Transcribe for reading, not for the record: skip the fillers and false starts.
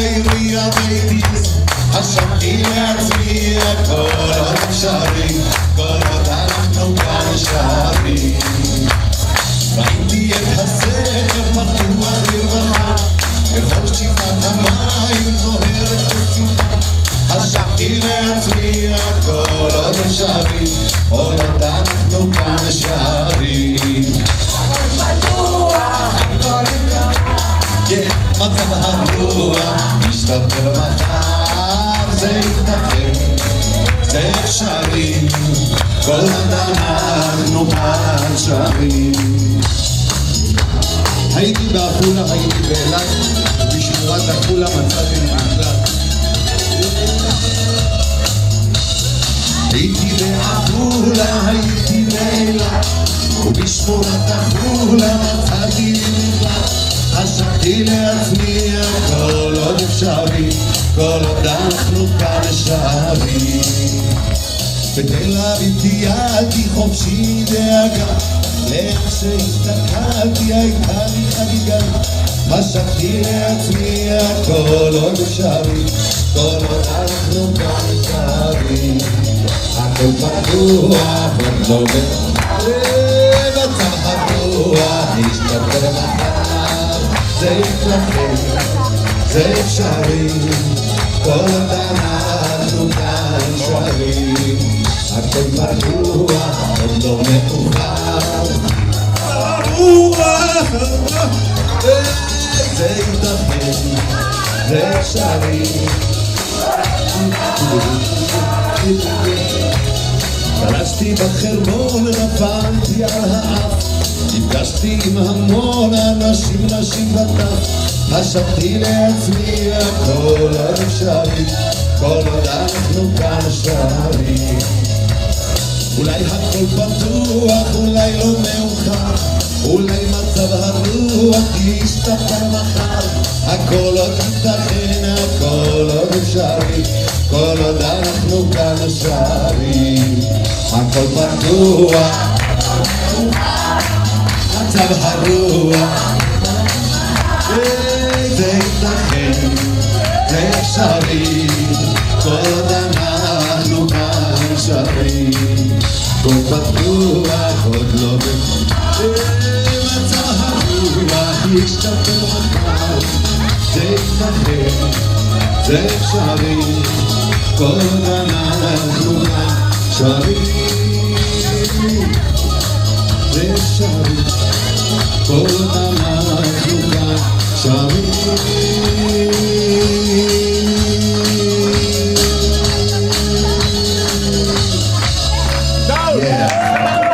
בעירי הביתי חשבתי לעצמי הכל עוד אפשרי כל עוד אנחנו כאן שרים ראיתי את הסכר פתוח לרווחה ככל שפעת המים זוהרת בשמחה חשבתי לעצמי הכל עוד אפשרי כל עוד אנחנו כאן שרים מצב הרוח משתפר מחר זה יתתקן זה אפשרי כל עוד אנחנו כאן שרים הייתי בעפולה, הייתי באילת ובשמורת עפולה מצאתי מקלט הייתי בעפולה, הייתי באילת ובשמורת עפולה מצאתי מקלט חשבתי לעצמי הכל עוד אפשרי כל עוד אנחנו כאן שרים בתל אביב טיילתי חופשי דאגה לאיך שהסתכלתי הייתה לי חגיגה חשבתי לעצמי הכל עוד אפשרי כל עוד אנחנו כאן שרים הכל פתוח עוד לא במצב הרוח השתפר מחר זה יתלכם, זה אפשרי כל עוד אנחנו כאן שרים הכל פתוח עוד לא מאוחר זה יתלכם, זה אפשרי פרשתי בחרמון, נפלתי על האף נפגשתי עם המון אנשים, נשים וטף חשבתי לעצמי הכל עוד אפשרי כל עוד אנחנו כאן שרים אולי הכל פתוח, אולי לא מאוחר אולי מצב הרוח ישתפר מחר הכל עוד ייתכן, הכל עוד אפשרי כל עוד אנחנו כאן שרים הכל פתוח מצב הרוח זה ייתכן, זה אפשרי כל עוד אנחנו כאן שרים הכל פתוח עוד לא מצב הרוח ישתפר מחר זה ייתכן, זה אפשרי כל עוד אנחנו כאן שרים זה אפשרי כל עוד אנחנו כאן שרים Yeah.